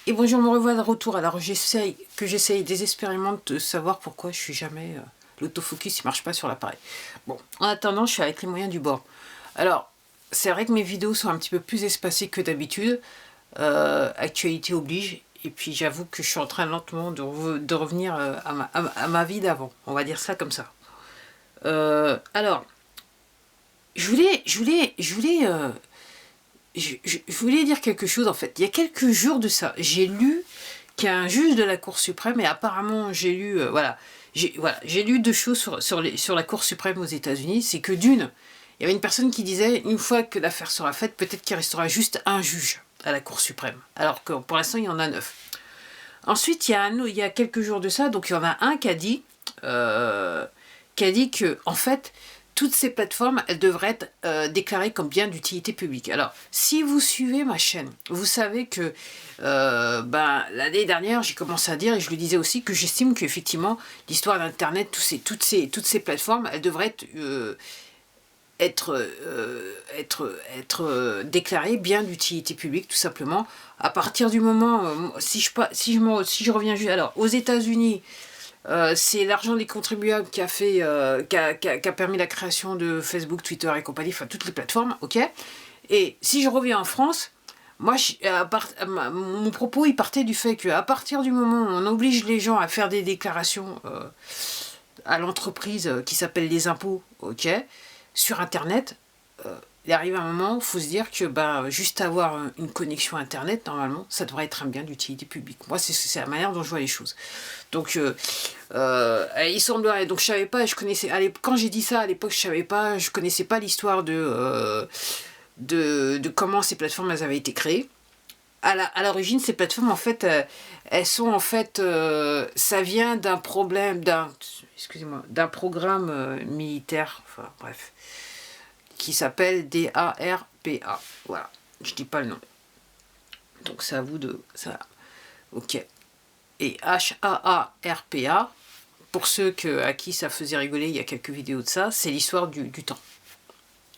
Et bonjour, me revoilà de retour. Alors j'essaye désespérément de savoir pourquoi je suis jamais... l'autofocus, il marche pas sur l'appareil. Bon, en attendant, je suis avec les moyens du bord. Alors, c'est vrai que mes vidéos sont un petit peu plus espacées que d'habitude. Actualité oblige. Et puis j'avoue que je suis en train lentement de revenir à ma vie d'avant. On va dire ça comme ça. Alors, je voulais dire quelque chose en fait. Il y a quelques jours de ça, j'ai lu qu'un juge de la Cour suprême, et apparemment j'ai lu, j'ai lu deux choses sur la Cour suprême aux États-Unis. C'est que d'une, il y avait une personne qui disait, une fois que l'affaire sera faite, peut-être qu'il restera juste un juge à la Cour suprême, alors que pour l'instant il y en a 9. Ensuite, il y a quelques jours de ça, donc il y en a un qui a dit que, en fait, toutes ces plateformes, elles devraient être déclarées comme biens d'utilité publique. Alors, si vous suivez ma chaîne, vous savez que l'année dernière, j'ai commencé à dire, et je le disais aussi, que j'estime qu'effectivement, l'histoire d'Internet, toutes ces plateformes, elles devraient être déclarées biens d'utilité publique, tout simplement. À partir du moment, si je reviens juste... Alors, aux États-Unis, c'est l'argent des contribuables qui a permis la création de Facebook, Twitter et compagnie, enfin toutes les plateformes, ok. Et si je reviens en France, moi, mon propos, il partait du fait qu'à partir du moment où on oblige les gens à faire des déclarations à l'entreprise qui s'appelle les impôts, ok, sur Internet, il arrive un moment où il faut se dire que juste avoir une connexion Internet, normalement, ça devrait être un bien d'utilité publique. Moi, c'est la manière dont je vois les choses. Donc, il semblerait, donc je savais pas, quand j'ai dit ça à l'époque, je connaissais pas l'histoire de comment ces plateformes elles avaient été créées. À l'origine, ces plateformes, en fait, elles sont en fait, ça vient d'un problème, d'un programme militaire, enfin bref, qui s'appelle DARPA. Voilà, je dis pas le nom. Donc c'est à vous de ça. Ok. Et HAARPA, pour ceux à qui ça faisait rigoler, il y a quelques vidéos de ça, c'est l'histoire du temps.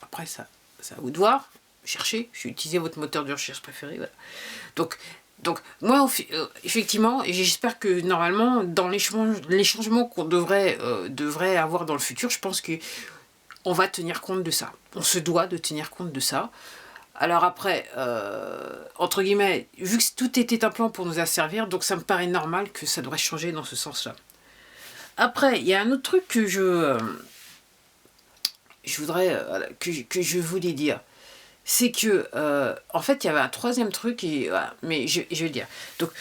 Après, ça à vous de voir, cherchez, utilisez votre moteur de recherche préféré. Voilà. Donc moi, effectivement, j'espère que normalement, dans les changements qu'on devrait avoir dans le futur, je pense qu'on va tenir compte de ça. On se doit de tenir compte de ça. Alors après, entre guillemets, vu que tout était un plan pour nous asservir, donc ça me paraît normal que ça devrait changer dans ce sens-là. Après, il y a un autre truc que je voulais dire. C'est que, en fait, il y avait un troisième truc, mais je vais le dire. Donc,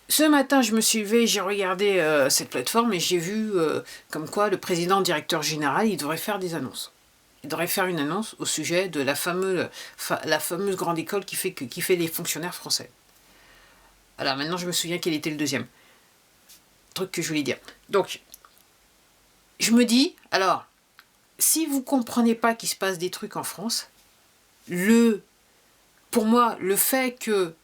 ce matin, je me suis levée, j'ai regardé cette plateforme et j'ai vu comme quoi le président directeur général, il devrait faire des annonces. Il devrait faire une annonce au sujet de la fameuse grande école qui fait les fonctionnaires français. Alors maintenant, je me souviens quel était le deuxième truc que je voulais dire. Donc, je me dis, alors, si vous ne comprenez pas qu'il se passe des trucs en France, pour moi, le fait qu'il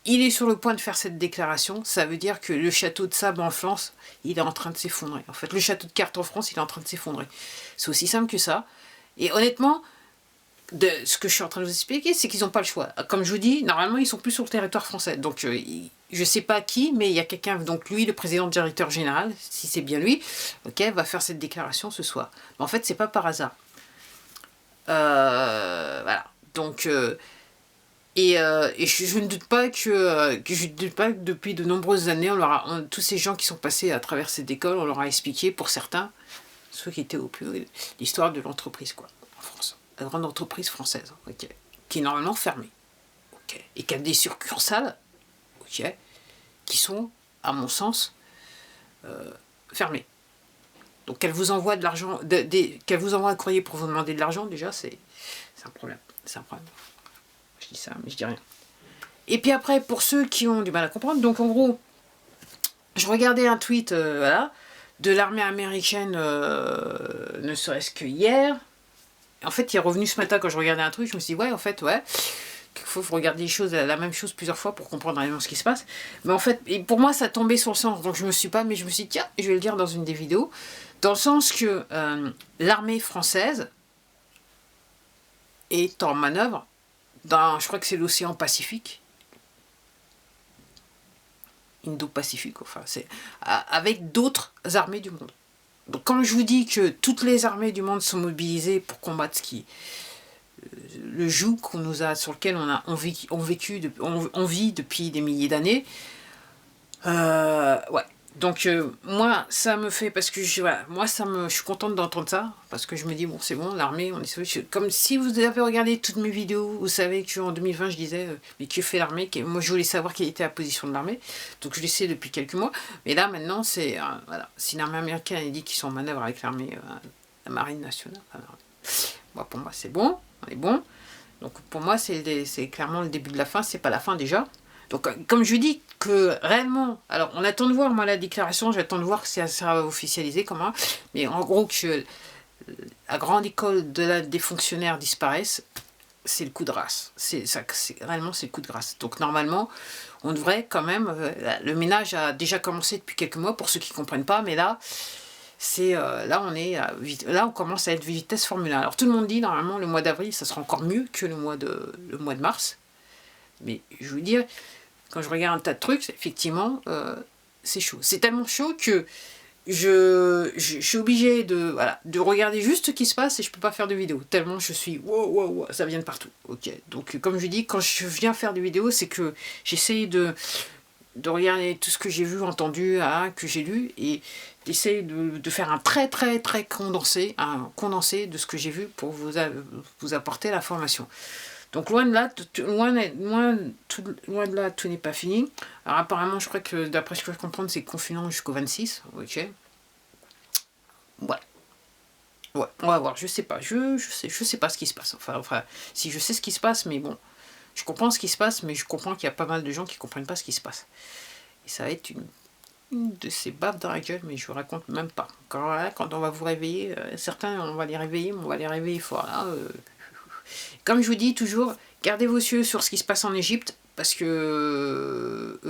est sur le point de faire cette déclaration, ça veut dire que le château de sable en France, il est en train de s'effondrer. En fait, le château de cartes en France, il est en train de s'effondrer. C'est aussi simple que ça. Et honnêtement, ce que je suis en train de vous expliquer, c'est qu'ils n'ont pas le choix. Comme je vous dis, normalement, ils sont plus sur le territoire français. Donc, je ne sais pas qui, mais il y a quelqu'un, donc lui, le président directeur général, si c'est bien lui, ok, va faire cette déclaration ce soir. Mais en fait, c'est pas par hasard. Voilà. Donc, je ne doute pas que depuis de nombreuses années, tous ces gens qui sont passés à travers cette école, on leur a expliqué, pour certains, ceux qui étaient au plus haut, l'histoire de l'entreprise, quoi, en France. La grande entreprise française, ok, qui est normalement fermée, ok, et qui a des succursales, ok, qui sont, à mon sens, fermées. Donc qu'elle vous envoie de l'argent, qu'elle vous envoie un courrier pour vous demander de l'argent, déjà, c'est un problème. C'est un problème. Je dis ça, mais je dis rien. Et puis après, pour ceux qui ont du mal à comprendre, donc en gros, je regardais un tweet, voilà, de l'armée américaine, ne serait-ce que hier. En fait, il est revenu ce matin quand je regardais un truc, je me suis dit, ouais, en fait, ouais, il faut regarder les choses, la même chose plusieurs fois pour comprendre réellement ce qui se passe. Mais en fait, pour moi, ça tombait sur le sens, donc je me suis dit, tiens, je vais le dire dans une des vidéos, dans le sens que l'armée française est en manœuvre je crois que c'est l'océan Pacifique. Indo-Pacifique, enfin, c'est avec d'autres armées du monde. Donc quand je vous dis que toutes les armées du monde sont mobilisées pour combattre ce qui le joug qu'on nous a, sur lequel on vit depuis des milliers d'années, ouais. Donc moi ça me fait, parce que voilà, je suis contente d'entendre ça, parce que je me dis bon c'est bon, l'armée, on est sauvé. Comme si vous avez regardé toutes mes vidéos, vous savez qu'en 2020 je disais mais que fait l'armée, moi je voulais savoir quelle était la position de l'armée, donc je le sais depuis quelques mois, mais là maintenant c'est voilà, si l'armée américaine elle dit qu'ils sont en manœuvre avec l'armée, la marine nationale, enfin, moi, pour moi c'est bon, on est bon, donc pour moi c'est clairement le début de la fin, c'est pas la fin déjà. Donc, comme je dis que réellement, alors on attend de voir, moi la déclaration, j'attends de voir si ça sera officialisé comment, mais en gros que la grande école des fonctionnaires disparaisse, c'est le coup de grâce. Réellement c'est le coup de grâce. Donc normalement, on devrait quand même, le ménage a déjà commencé depuis quelques mois pour ceux qui ne comprennent pas, mais là, là on commence à être vitesse Formule 1. Alors tout le monde dit normalement le mois d'avril, ça sera encore mieux que le mois de mars, mais je veux dire, quand je regarde un tas de trucs, effectivement, c'est chaud. C'est tellement chaud que je suis obligée de regarder juste ce qui se passe et je peux pas faire de vidéo. Tellement je suis wow, ça vient de partout. Ok. Donc comme je dis, quand je viens faire des vidéos, c'est que j'essaye de regarder tout ce que j'ai vu, entendu, que j'ai lu, et d'essayer de faire un très condensé, de ce que j'ai vu pour vous apporter l'information. Donc loin de là, tout n'est pas fini. Alors apparemment, je crois que d'après ce que je comprends, c'est confinement jusqu'au 26. Ok. Ouais. Ouais, on va voir. Je sais pas. Je sais pas ce qui se passe. Enfin, si je sais ce qui se passe, mais bon, je comprends ce qui se passe, mais je comprends qu'il y a pas mal de gens qui comprennent pas ce qui se passe. Et ça va être une de ces baves dans la gueule, mais je vous raconte même pas. Quand on va vous réveiller, certains, on va les réveiller, mais on va les réveiller fort. Là, comme je vous dis toujours, gardez vos yeux sur ce qui se passe en Égypte, parce que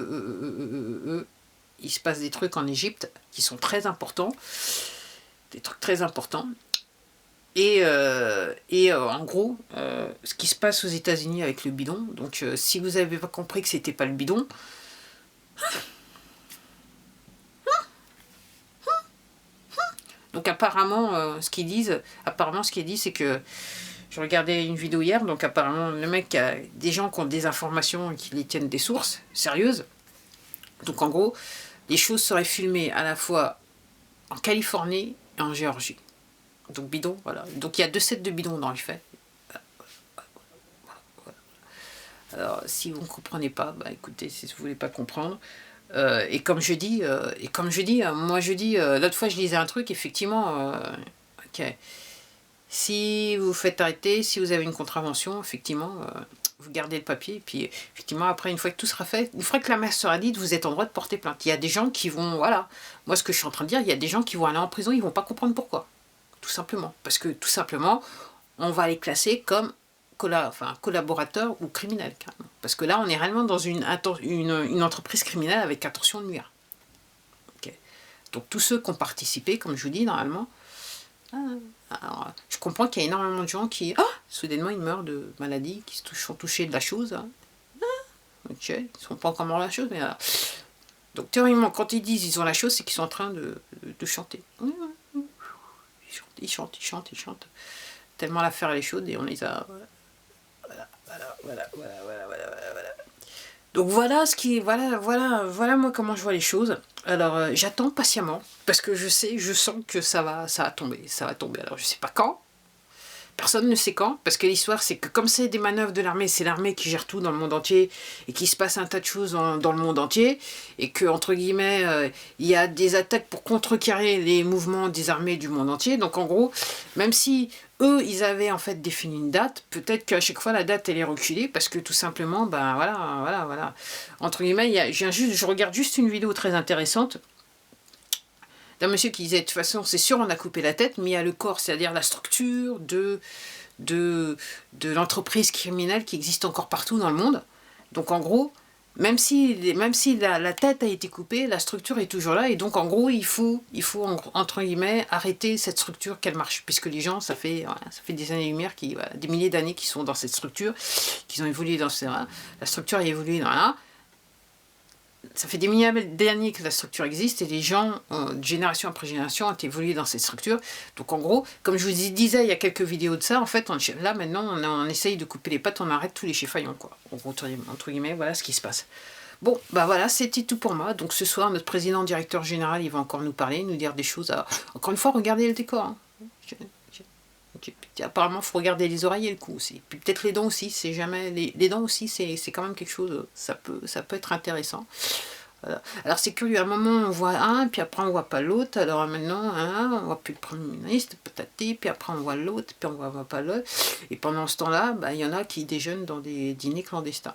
il se passe des trucs en Égypte qui sont très importants, des trucs très importants. Et en gros, ce qui se passe aux États-Unis avec le bidon. Donc, si vous n'avez pas compris que c'était pas le bidon, donc apparemment, ce qu'ils disent, c'est que je regardais une vidéo hier, donc apparemment le mec a des gens qui ont des informations et qui les tiennent des sources sérieuses. Donc en gros, les choses seraient filmées à la fois en Californie et en Géorgie. Donc bidon, voilà. Donc il y a 2 sets de bidons dans les faits. Alors si vous ne comprenez pas, bah écoutez, si vous ne voulez pas comprendre. Et comme je dis, l'autre fois je lisais un truc, effectivement, ok. Si vous faites arrêter, si vous avez une contravention, effectivement, vous gardez le papier. Et puis, effectivement, après, une fois que tout sera fait, une fois que la messe sera dite, vous êtes en droit de porter plainte. Il y a des gens qui vont, voilà, moi ce que je suis en train de dire, il y a des gens qui vont aller en prison, ils vont pas comprendre pourquoi. Tout simplement. Parce que, tout simplement, on va les classer comme collaborateurs ou criminels, carrément. Parce que là, on est réellement dans une entreprise criminelle avec intention de nuire. Okay. Donc, tous ceux qui ont participé, comme je vous dis, normalement, alors, je comprends qu'il y a énormément de gens qui, soudainement, ils meurent de maladies, qui sont touchés de la chose. Hein. Ok, ils ne sont pas encore morts de la chose, mais donc théoriquement, quand ils disent qu'ils ont la chose, c'est qu'ils sont en train de chanter. Ils chantent. Tellement l'affaire elle est chaude et on les a. Voilà. Donc voilà voilà moi comment je vois les choses. Alors j'attends patiemment parce que je sens que ça va tomber. Alors je sais pas quand. Personne ne sait quand, parce que l'histoire c'est que comme c'est des manœuvres de l'armée, c'est l'armée qui gère tout dans le monde entier, et qu'il se passe un tas de choses dans le monde entier, et que, entre guillemets, il y a des attaques pour contrecarrer les mouvements des armées du monde entier. Donc en gros, même si eux, ils avaient en fait défini une date, peut-être qu'à chaque fois la date elle est reculée, parce que tout simplement, ben voilà. Entre guillemets, je regarde juste une vidéo très intéressante, d'un monsieur qui disait, de toute façon, c'est sûr, on a coupé la tête, mais il y a le corps, c'est-à-dire la structure de l'entreprise criminelle qui existe encore partout dans le monde. Donc en gros, même si la tête a été coupée, la structure est toujours là, et donc en gros, il faut entre guillemets, arrêter cette structure qu'elle marche, puisque les gens, ça fait des années-lumière, des milliers d'années qui sont dans cette structure, qu'ils ont évolué dans la structure a évolué dans là. ça fait des milliers d'années que la structure existe et les gens, de génération après génération, ont évolué dans cette structure. Donc en gros, comme je vous disais il y a quelques vidéos de ça, en fait, là maintenant, on essaye de couper les pattes, on arrête tous les chifaillons, quoi. Entre guillemets, voilà ce qui se passe. Bon, bah voilà, c'était tout pour moi. Donc ce soir, notre président directeur général, il va encore nous parler, nous dire des choses. Encore une fois, regardez le décor. Hein. Apparemment, il faut regarder les oreilles et le cou aussi. Puis peut-être les dents aussi, c'est jamais... Les dents aussi, c'est quand même quelque chose, ça peut être intéressant. Voilà. Alors c'est curieux, à un moment on voit un, puis après on voit pas l'autre, alors maintenant on voit plus le Premier ministre, patati, puis après on voit l'autre, puis on voit pas l'autre. Et pendant ce temps-là, bah, y en a qui déjeunent dans des dîners clandestins.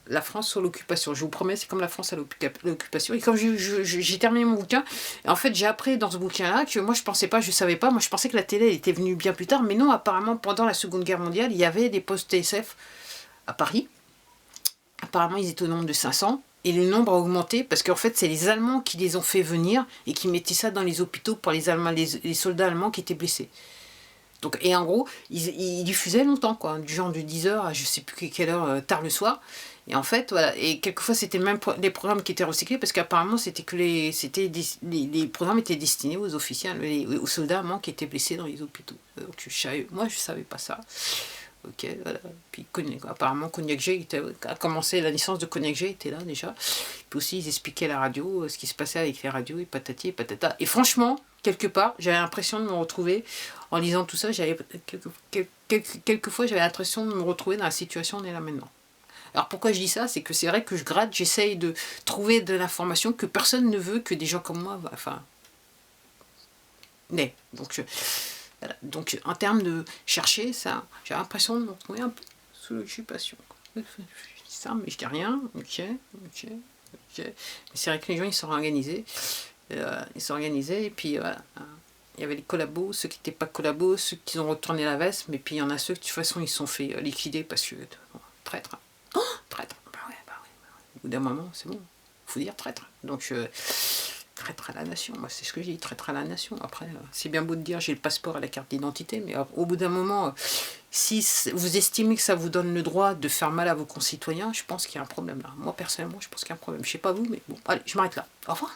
La France sur l'occupation. Je vous promets, c'est comme la France à l'occupation. Et quand j'ai terminé mon bouquin, en fait, j'ai appris dans ce bouquin-là que moi, je pensais pas, je savais pas, moi, je pensais que la télé elle était venue bien plus tard, mais non, apparemment, pendant la Seconde Guerre mondiale, il y avait des postes TSF à Paris. Apparemment, ils étaient au nombre de 500, et le nombre a augmenté, parce qu'en fait, c'est les Allemands qui les ont fait venir, et qui mettaient ça dans les hôpitaux pour les soldats allemands qui étaient blessés. Donc, et en gros, ils diffusaient longtemps, quoi, du genre de 10h à je sais plus quelle heure, tard le soir. Et en fait, voilà, et quelquefois c'était même des programmes qui étaient recyclés, parce qu'apparemment c'était que les programmes étaient destinés aux officiers, aux soldats allemands qui étaient blessés dans les hôpitaux. Donc moi je savais pas ça. Ok, voilà. Puis apparemment Cognac G a commencé, la licence de Cognac G était là déjà. Puis aussi ils expliquaient à la radio ce qui se passait avec les radios et patati et patata. Et franchement, quelque part, j'avais l'impression de me retrouver, en lisant tout ça, quelquefois j'avais l'impression de me retrouver dans la situation où on est là maintenant. Alors pourquoi je dis ça? C'est que c'est vrai que je gratte, j'essaye de trouver de l'information que personne ne veut, que des gens comme moi, enfin, n'aient. Donc, voilà. Donc en termes de chercher ça, j'ai l'impression de me retrouver un peu sous l'occupation. Je dis ça, mais je dis rien, ok. Mais c'est vrai que les gens ils sont organisés. Et puis voilà. Il y avait les collabos, ceux qui n'étaient pas collabos, ceux qui ont retourné la veste, mais puis il y en a ceux qui de toute façon ils se sont fait liquider parce que traître. Traître. Bah ouais. Au bout d'un moment, c'est bon. Faut dire traître. Donc, traître à la nation. Moi, c'est ce que je dis, traître à la nation. Après, c'est bien beau de dire j'ai le passeport et la carte d'identité, mais au bout d'un moment, si vous estimez que ça vous donne le droit de faire mal à vos concitoyens, je pense qu'il y a un problème là. Moi, personnellement, je pense qu'il y a un problème. Je sais pas vous, mais bon, allez, je m'arrête là. Au revoir.